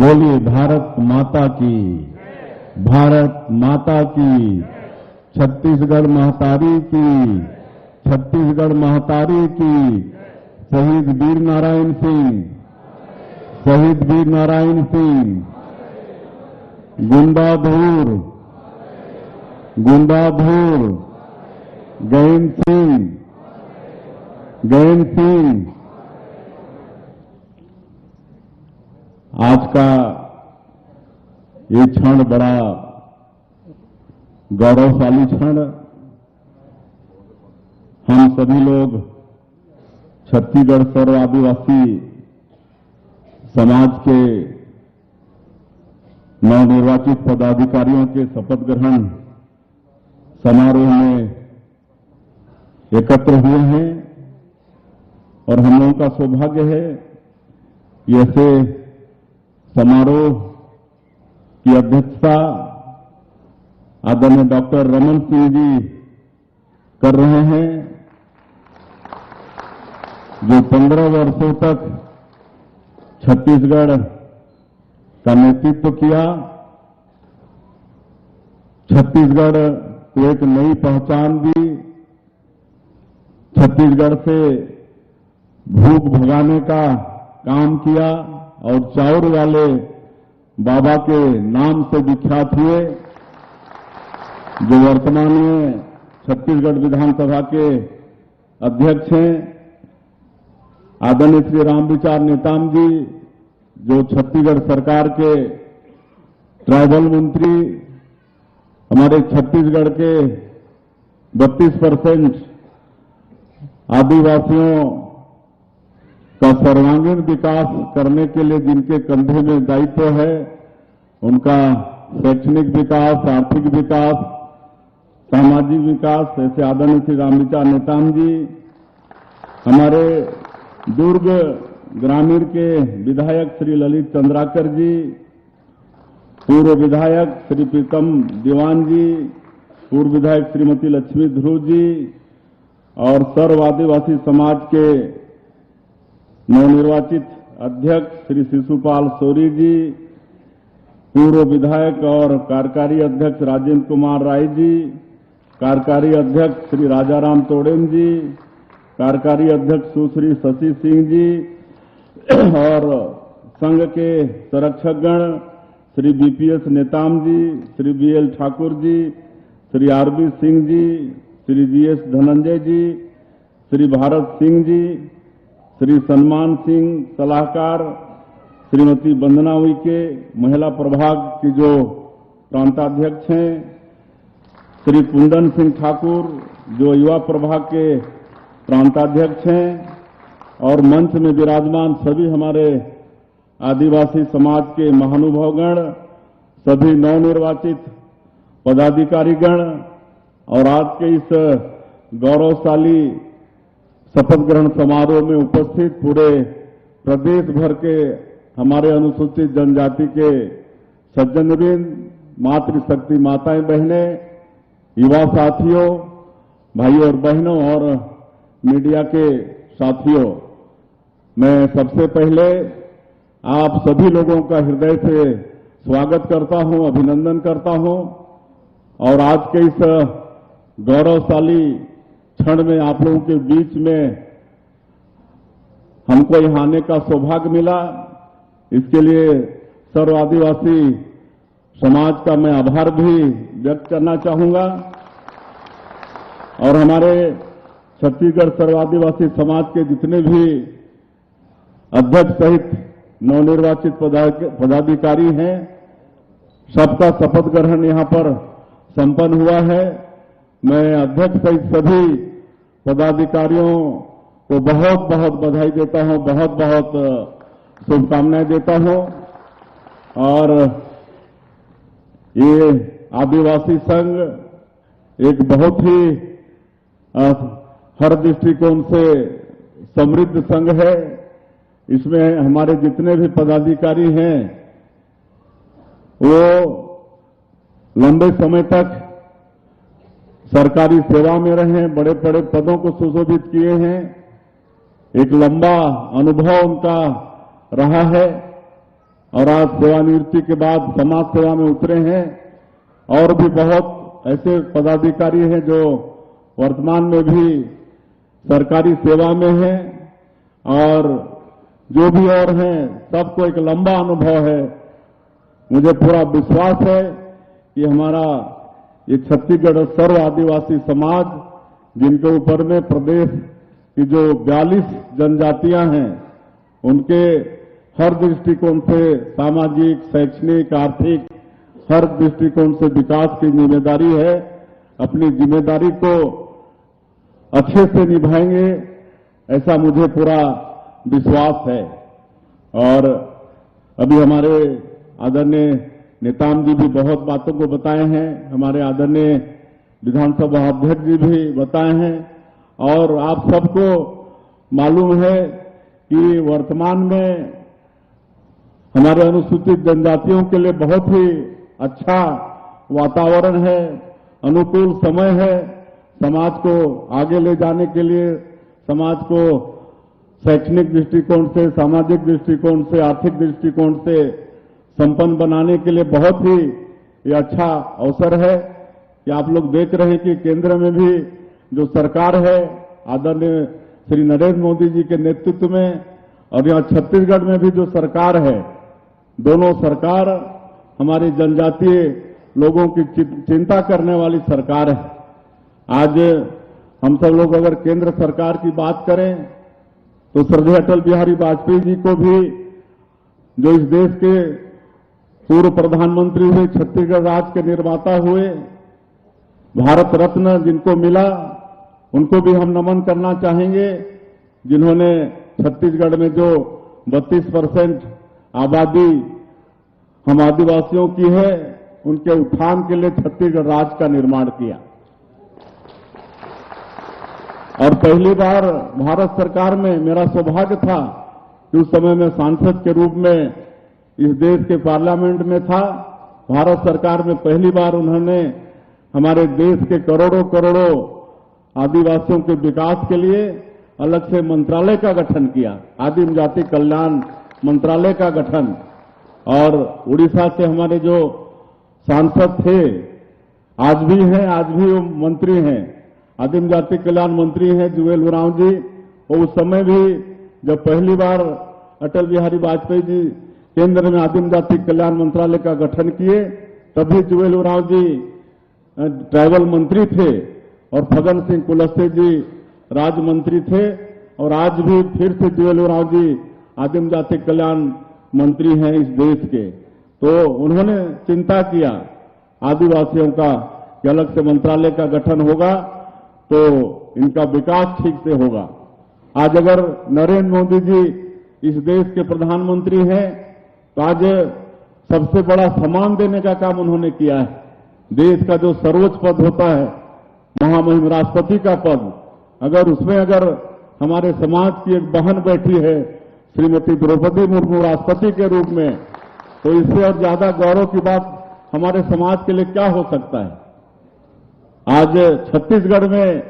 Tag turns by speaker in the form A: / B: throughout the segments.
A: बोलिए भारत माता की, भारत माता की, छत्तीसगढ़ महतारी की, छत्तीसगढ़ महतारी की। शहीद वीर नारायण सिंह, शहीद वीर नारायण सिंह, गुंडाधूर, गुंडाधूर, गैंद सिंह, गैंद सिंह। आज का ये क्षण बड़ा गौरवशाली क्षण। हम सभी लोग छत्तीसगढ़ सर्व आदिवासी समाज के नवनिर्वाचित पदाधिकारियों के शपथ ग्रहण समारोह में एकत्र हुए हैं और हम लोगों का सौभाग्य है कि ऐसे समारोह की अध्यक्षता आदरणीय डॉक्टर रमन सिंह जी कर रहे हैं, जो 15 वर्षों तक छत्तीसगढ़ का नेतृत्व किया। छत्तीसगढ़ को एक नई पहचान दी, छत्तीसगढ़ से भूख भगाने का काम किया और चाउर वाले बाबा के नाम से विख्यात हुए, जो वर्तमान में छत्तीसगढ़ विधानसभा के अध्यक्ष हैं। आदरणीय श्री रामविचार नेताम जी, जो छत्तीसगढ़ सरकार के ट्राइबल मंत्री, हमारे छत्तीसगढ़ के 32% आदिवासियों का सर्वांगीण विकास करने के लिए जिनके कंधे में दायित्व है, उनका शैक्षणिक विकास, आर्थिक विकास, सामाजिक विकास, ऐसे आदरणीय श्री रामविचार नेताम जी, हमारे दुर्ग ग्रामीण के विधायक श्री ललित चंद्राकर जी, पूर्व विधायक श्री प्रीतम दीवान जी, पूर्व विधायक श्रीमती लक्ष्मी ध्रुव जी और सर्व आदिवासी समाज के नवनिर्वाचित अध्यक्ष श्री शिशुपाल सोरी जी, पूर्व विधायक और कार्यकारी अध्यक्ष राजेंद्र कुमार राय जी, कार्यकारी अध्यक्ष श्री राजाराम तोड़ेम जी, कार्यकारी अध्यक्ष सुश्री शशि सिंह जी और संघ के संरक्षकगण श्री बीपीएस नेताम जी, Shri BL Thakur ji, Shri RB Singh ji, Shri GS Dhananjay जी, श्री भारत सिंह जी, श्री सन्मान सिंह सलाहकार, श्रीमती वंदना उइके महिला प्रभाग की जो प्रांताध्यक्ष हैं, श्री कुंदन सिंह ठाकुर जो युवा प्रभाग के प्रांताध्यक्ष हैं और मंच में विराजमान सभी हमारे आदिवासी समाज के महानुभावगण, सभी नवनिर्वाचित पदाधिकारीगण और आज के इस गौरवशाली शपथ ग्रहण समारोह में उपस्थित पूरे प्रदेश भर के हमारे अनुसूचित जनजाति के सज्जनवृंद, मातृशक्ति माताएं बहनें, युवा साथियों, भाइयों और बहनों और मीडिया के साथियों, मैं सबसे पहले आप सभी लोगों का हृदय से स्वागत करता हूं, अभिनंदन करता हूं और आज के इस गौरवशाली क्षण में आप लोगों के बीच में हमको यहां आने का सौभाग्य मिला। इसके लिए सर्व आदिवासी समाज का मैं आभार भी व्यक्त करना चाहूंगा और हमारे छत्तीसगढ़ सर्व आदिवासी समाज के जितने भी अध्यक्ष सहित नवनिर्वाचित पदाधिकारी हैं, सबका शपथ ग्रहण यहां पर संपन्न हुआ है। मैं अध्यक्ष सहित सभी पदाधिकारियों को बहुत बहुत बधाई देता हूं, बहुत बहुत शुभकामनाएं देता हूं और ये आदिवासी संघ एक बहुत ही हर दृष्टिकोण से समृद्ध संघ है। इसमें हमारे जितने भी पदाधिकारी हैं वो लंबे समय तक सरकारी सेवा में रहे, बड़े बड़े पदों को सुशोभित किए हैं, एक लंबा अनुभव उनका रहा है और आज सेवानिवृत्ति के बाद समाज सेवा में उतरे हैं। और भी बहुत ऐसे पदाधिकारी हैं जो वर्तमान में भी सरकारी सेवा में हैं, और जो भी और हैं सबको एक लंबा अनुभव है। मुझे पूरा विश्वास है कि हमारा ये छत्तीसगढ़ सर्व आदिवासी समाज, जिनके ऊपर में प्रदेश की जो 42 जनजातियां हैं, उनके हर दृष्टिकोण से सामाजिक, शैक्षणिक, आर्थिक हर दृष्टिकोण से विकास की जिम्मेदारी है। अपनी जिम्मेदारी को अच्छे से निभाएंगे, ऐसा मुझे पूरा विश्वास है। और अभी हमारे आदरणीय नेताम जी भी बहुत बातों को बताए हैं, हमारे आदरणीय विधानसभा अध्यक्ष जी भी बताए हैं, और आप सबको मालूम है कि वर्तमान में हमारे अनुसूचित जनजातियों के लिए बहुत ही अच्छा वातावरण है, अनुकूल समय है। समाज को आगे ले जाने के लिए, समाज को शैक्षणिक दृष्टिकोण से, सामाजिक दृष्टिकोण से, आर्थिक दृष्टिकोण से संपन्न बनाने के लिए बहुत ही ये अच्छा अवसर है कि आप लोग देख रहे हैं कि केंद्र में भी जो सरकार है आदरणीय श्री नरेंद्र मोदी जी के नेतृत्व में, और यहाँ छत्तीसगढ़ में भी जो सरकार है, दोनों सरकार हमारी जनजातीय लोगों की चिंता करने वाली सरकार है। आज हम सब लोग अगर केंद्र सरकार की बात करें तो श्रद्धेय अटल बिहारी वाजपेयी जी को भी, जो इस देश के पूर्व प्रधानमंत्री हुए, छत्तीसगढ़ राज्य के निर्माता हुए, भारत रत्न जिनको मिला, उनको भी हम नमन करना चाहेंगे, जिन्होंने छत्तीसगढ़ में जो 32% आबादी हम आदिवासियों की है, उनके उत्थान के लिए छत्तीसगढ़ राज्य का निर्माण किया। और पहली बार भारत सरकार में मेरा सौभाग्य था कि उस समय मैं सांसद के रूप में इस देश के पार्लियामेंट में था। भारत सरकार में पहली बार उन्होंने हमारे देश के करोड़ों करोड़ों आदिवासियों के विकास के लिए अलग से मंत्रालय का गठन किया, आदिम जाति कल्याण मंत्रालय का गठन। और उड़ीसा से हमारे जो सांसद थे, आज भी हैं, आज भी वो मंत्री हैं, आदिम जाति कल्याण मंत्री हैं जुएल उरांव जी। और उस समय भी जब पहली बार अटल बिहारी वाजपेयी जी केंद्र में आदिम जाति कल्याण मंत्रालय का गठन किए, तभी जुएल उरांव जी ट्राइबल मंत्री थे और फग्गन सिंह कुलस्ते जी राज्य मंत्री थे। और आज भी फिर से जुएल उरांव जी आदिम जाति कल्याण मंत्री हैं इस देश के। तो उन्होंने चिंता किया आदिवासियों का कि अलग से मंत्रालय का गठन होगा तो इनका विकास ठीक से होगा। आज अगर नरेंद्र मोदी जी इस देश के प्रधानमंत्री हैं तो आज सबसे बड़ा सम्मान देने का काम उन्होंने किया है। देश का जो सर्वोच्च पद होता है, महामहिम राष्ट्रपति का पद, अगर उसमें अगर हमारे समाज की एक बहन बैठी है श्रीमती द्रौपदी मुर्मू राष्ट्रपति के रूप में, तो इससे और ज्यादा गौरव की बात हमारे समाज के लिए क्या हो सकता है। आज छत्तीसगढ़ में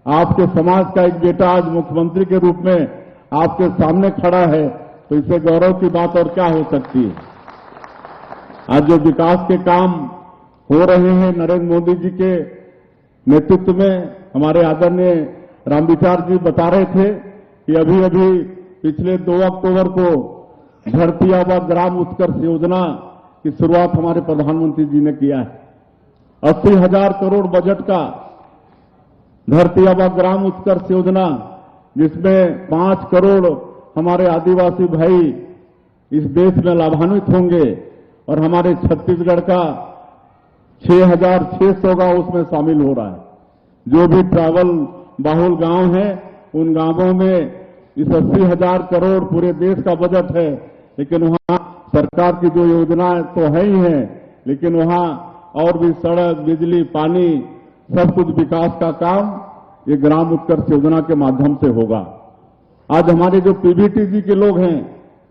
A: आपके समाज का एक बेटा आज मुख्यमंत्री के रूप में आपके सामने खड़ा है, तो इससे गौरव की बात और क्या हो सकती है। आज जो विकास के काम हो रहे हैं नरेंद्र मोदी जी के नेतृत्व में, हमारे आदरणीय रामविचार जी बता रहे थे कि अभी अभी पिछले 2 अक्टूबर को धरती आबा ग्राम उत्कर्ष योजना की शुरुआत हमारे प्रधानमंत्री जी ने किया है। 80,000 करोड़ बजट का धरती आबा ग्राम उत्कर्ष योजना, जिसमें 5 करोड़ हमारे आदिवासी भाई इस देश में लाभान्वित होंगे और हमारे छत्तीसगढ़ का 6,600 गांव उसमें शामिल हो रहा है। जो भी ट्राइबल बाहुल गांव हैं, उन गांवों में इस 80,000 करोड़ पूरे देश का बजट है, लेकिन वहां सरकार की जो योजनाएं तो है ही है, लेकिन वहां और भी सड़क, बिजली, पानी, सब कुछ विकास का काम ये ग्राम उत्कर्ष योजना के माध्यम से होगा। आज हमारे जो पीबीटीजी के लोग हैं,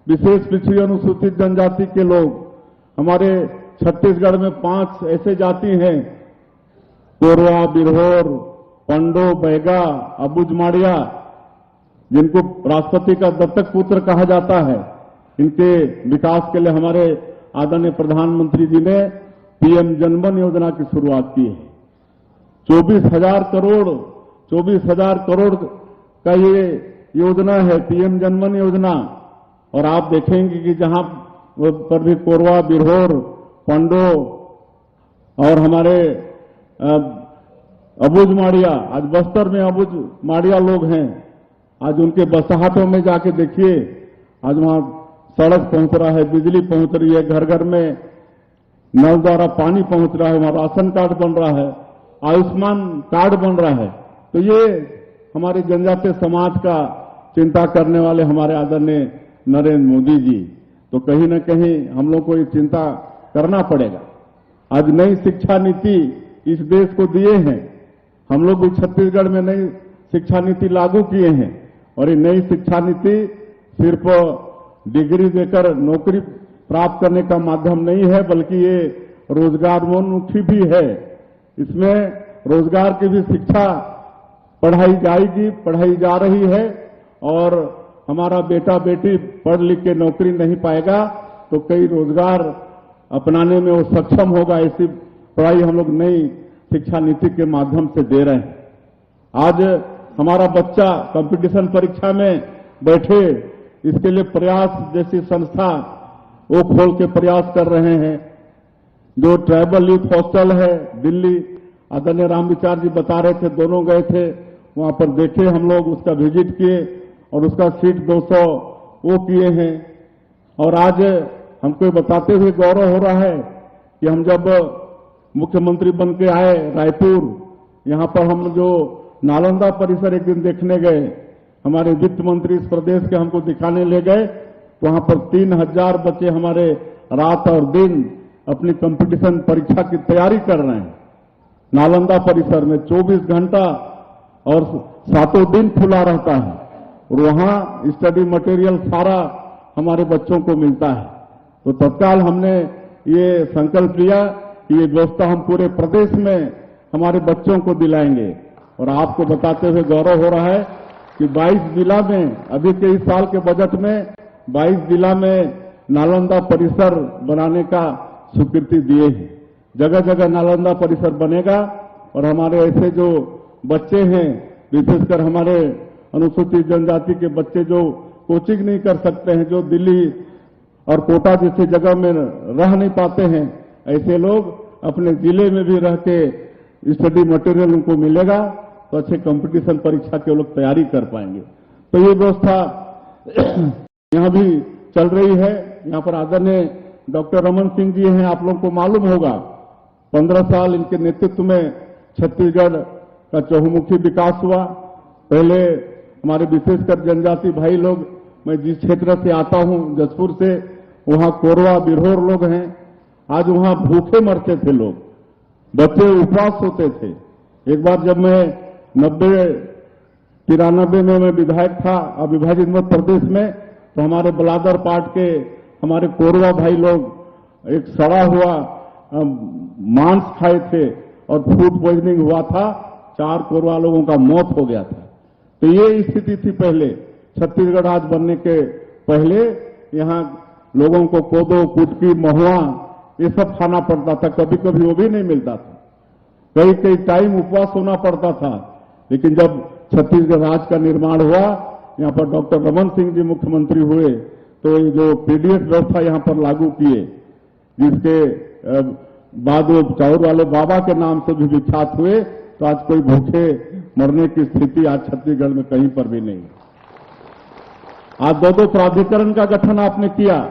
A: विशेष पिछड़ी अनुसूचित जनजाति के लोग, हमारे छत्तीसगढ़ में 5 ऐसे जाति हैं, कोरवा, बिरहोर, पंडो, बैगा, अबुझमाड़िया, जिनको राष्ट्रपति का दत्तक पुत्र कहा जाता है। इनके विकास के लिए हमारे आदरणीय प्रधानमंत्री जी ने पीएम जनधन योजना की शुरुआत की है। 24,000 करोड़ का ये योजना है पीएम जनधन योजना। और आप देखेंगे कि जहां पर भी कोरवा, बिरहोर, पंडो और हमारे अबुझ माड़िया, आज बस्तर में अबुझ माड़िया लोग हैं, आज उनके बसाहटों में जाके देखिए, आज वहां सड़क पहुंच रहा है, बिजली पहुंच रही है, घर घर में नल द्वारा पानी पहुंच रहा है, वहां राशन कार्ड बन रहा है, आयुष्मान कार्ड बन रहा है। तो ये हमारे जनजातीय समाज का चिंता करने वाले हमारे आदरणीय नरेंद्र मोदी जी, तो कहीं न कहीं हम लोग को ये चिंता करना पड़ेगा। आज नई शिक्षा नीति इस देश को दिए हैं, हम लोग भी छत्तीसगढ़ में नई शिक्षा नीति लागू किए हैं। और ये नई शिक्षा नीति सिर्फ डिग्री देकर नौकरी प्राप्त करने का माध्यम नहीं है, बल्कि ये रोजगारोन्मुखी भी है। इसमें रोजगार की भी शिक्षा पढ़ाई जाएगी, पढ़ाई जा रही है। और हमारा बेटा बेटी पढ़ लिख के नौकरी नहीं पाएगा तो कई रोजगार अपनाने में वो सक्षम होगा। ऐसी पढ़ाई हम लोग नई शिक्षा नीति के माध्यम से दे रहे हैं। आज हमारा बच्चा कंपटीशन परीक्षा में बैठे, इसके लिए प्रयास जैसी संस्था वो खोल के प्रयास कर रहे हैं। जो ट्राइबल यूथ हॉस्टल है दिल्ली, आदरणीय रामविचार जी बता रहे थे, दोनों गए थे वहां पर, देखे हम लोग, उसका विजिट किए और उसका सीट 200 वो किए हैं। और आज हमको बताते हुए गौरव हो रहा है कि हम जब मुख्यमंत्री बन के आए रायपुर, यहां पर हम जो नालंदा परिसर एक दिन देखने गए, हमारे वित्त मंत्री इस प्रदेश के हमको दिखाने ले गए, तो वहां पर 3,000 बच्चे हमारे रात और दिन अपनी कंपटीशन परीक्षा की तैयारी कर रहे हैं। नालंदा परिसर में 24 घंटा और 7 दिन खुला रहता है और वहां स्टडी मटेरियल सारा हमारे बच्चों को मिलता है। तो तत्काल हमने ये संकल्प लिया कि ये व्यवस्था हम पूरे प्रदेश में हमारे बच्चों को दिलाएंगे। और आपको बताते हुए गौरव हो रहा है कि 22 जिला में, अभी के इस साल के बजट में 22 जिला में नालंदा परिसर बनाने का स्वीकृति दिए हैं। जगह जगह नालंदा परिसर बनेगा और हमारे ऐसे जो बच्चे हैं, विशेषकर हमारे अनुसूचित जनजाति के बच्चे जो कोचिंग नहीं कर सकते हैं, जो दिल्ली और कोटा जैसी जगह में रह नहीं पाते हैं, ऐसे लोग अपने जिले में भी रह के स्टडी मटेरियल उनको मिलेगा तो अच्छे कंपटीशन परीक्षा के लोग तैयारी कर पाएंगे। तो ये व्यवस्था यहां भी चल रही है। यहां पर आदरणीय डॉक्टर रमन सिंह जी हैं, आप लोगों को मालूम होगा 15 साल इनके नेतृत्व में छत्तीसगढ़ का चहुमुखी विकास हुआ। पहले हमारे विशेषकर जनजाति भाई लोग, मैं जिस क्षेत्र से आता हूं जसपुर से, वहां कोरवा बिरहोर लोग हैं, आज वहां भूखे मरते थे लोग, बच्चे उपवास होते थे। एक बार जब मैं 93 में मैं विधायक था अविभाजित मध्य प्रदेश में, तो हमारे बलादर पाट के हमारे कोरवा भाई लोग एक सड़ा हुआ मांस खाए थे और फूड पॉइजनिंग हुआ था, 4 कोरवा लोगों का मौत हो गया था। तो ये स्थिति थी पहले, छत्तीसगढ़ राज्य बनने के पहले। यहां लोगों को कोदो, कुटकी, महुआ ये सब खाना पड़ता था, कभी कभी वो भी नहीं मिलता था, कई कई टाइम उपवास होना पड़ता था। लेकिन जब छत्तीसगढ़ राज्य का निर्माण हुआ, यहां पर डॉक्टर रमन सिंह जी मुख्यमंत्री हुए, तो ये जो पीडीएस व्यवस्था यहां पर लागू किए, जिसके बाद वो चाउर वाले बाबा के नाम से भी विख्यात हुए, तो आज कोई भूखे मरने की स्थिति आज छत्तीसगढ़ में कहीं पर भी नहीं। आज 2 प्राधिकरण का गठन आपने किया,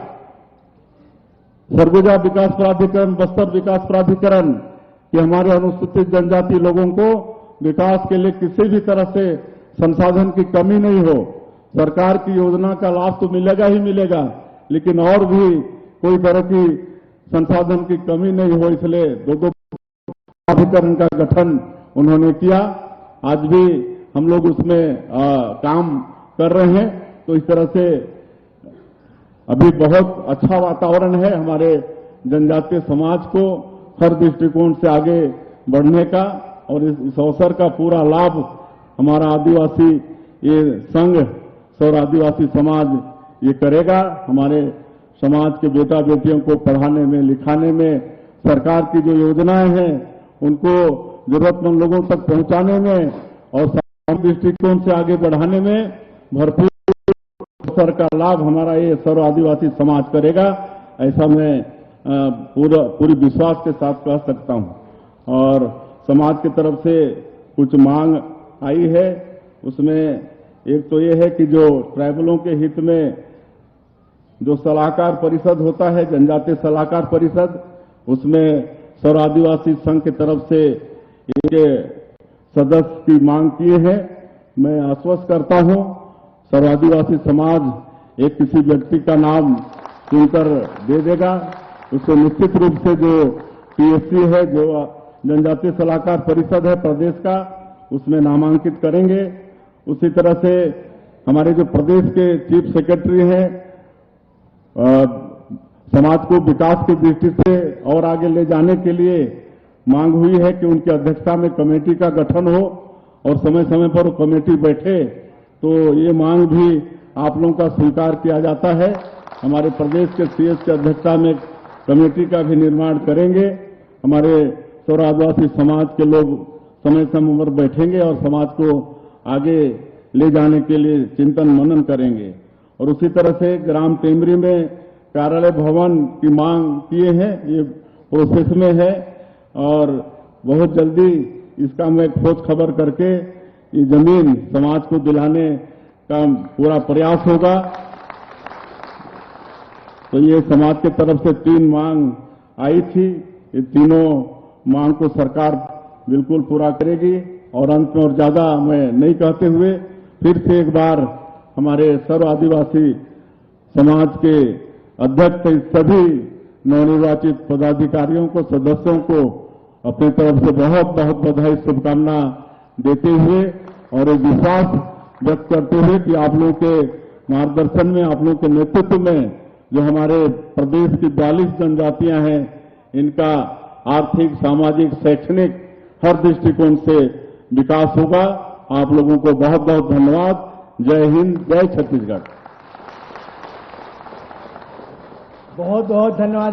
A: सरगुजा विकास प्राधिकरण, बस्तर विकास प्राधिकरण, कि हमारे अनुसूचित जनजाति लोगों को विकास के लिए किसी भी तरह से संसाधन की कमी नहीं हो। सरकार की योजना का लाभ तो मिलेगा ही मिलेगा, लेकिन और भी कोई तरह की संसाधन की कमी नहीं हो, इसलिए 2 प्राधिकरण का गठन उन्होंने किया। आज भी हम लोग उसमें काम कर रहे हैं। तो इस तरह से अभी बहुत अच्छा वातावरण है हमारे जनजातीय समाज को हर दृष्टिकोण से आगे बढ़ने का। और इस अवसर का पूरा लाभ हमारा आदिवासी ये संघ, सौर आदिवासी समाज ये करेगा। हमारे समाज के बेटा बेटियों को पढ़ाने में, लिखाने में, सरकार की जो योजनाएं हैं उनको जरूरतमंद लोगों तक पहुंचाने में और सामाजिक दृष्टिकोण से आगे बढ़ाने में भरपूर अवसर का लाभ हमारा ये सर्व आदिवासी समाज करेगा, ऐसा मैं पूरी विश्वास के साथ कह सकता हूं। और समाज की तरफ से कुछ मांग आई है, उसमें एक तो ये है कि जो ट्राइबलों के हित में जो सलाहकार परिषद होता है, जनजातीय सलाहकार परिषद, उसमें सर्व आदिवासी संघ की तरफ से एक सदस्य की मांग किए हैं। मैं आश्वस्त करता हूं सर्व आदिवासी समाज एक किसी व्यक्ति का नाम चुनकर दे देगा, उससे निश्चित रूप से जो टीएससी है, जो जनजातीय सलाहकार परिषद है प्रदेश का, उसमें नामांकित करेंगे। उसी तरह से हमारे जो प्रदेश के चीफ सेक्रेटरी हैं, समाज को विकास की दृष्टि से और आगे ले जाने के लिए मांग हुई है कि उनकी अध्यक्षता में कमेटी का गठन हो और समय समय पर वो कमेटी बैठे, तो ये मांग भी आप लोगों का स्वीकार किया जाता है। हमारे प्रदेश के सीएस की अध्यक्षता में कमेटी का भी निर्माण करेंगे। हमारे सर्व आदिवासी समाज के लोग समय समय पर बैठेंगे और समाज को आगे ले जाने के लिए चिंतन मनन करेंगे। और उसी तरह से ग्राम टेमरी में कार्यालय भवन की मांग किए हैं, ये प्रोसेस में है और बहुत जल्दी इसका मैं खोज खबर करके ये जमीन समाज को दिलाने का पूरा प्रयास होगा। तो ये समाज की तरफ से 3 मांग आई थी, ये तीनों मांग को सरकार बिल्कुल पूरा करेगी। और अंत में और ज्यादा मैं नहीं कहते हुए फिर से एक बार हमारे सर्व आदिवासी समाज के अध्यक्ष सभी नवनिर्वाचित पदाधिकारियों को, सदस्यों को अपनी तरफ से बहुत बहुत बधाई, शुभकामना देते हुए और एक विश्वास व्यक्त करते हुए कि आप लोगों के मार्गदर्शन में, आप लोगों के नेतृत्व में जो हमारे प्रदेश की 42 जनजातियां हैं, इनका आर्थिक, सामाजिक, शैक्षणिक हर दृष्टिकोण से विकास होगा। आप लोगों को बहुत बहुत धन्यवाद। जय हिंद, जय छत्तीसगढ़।
B: बहुत बहुत धन्यवाद।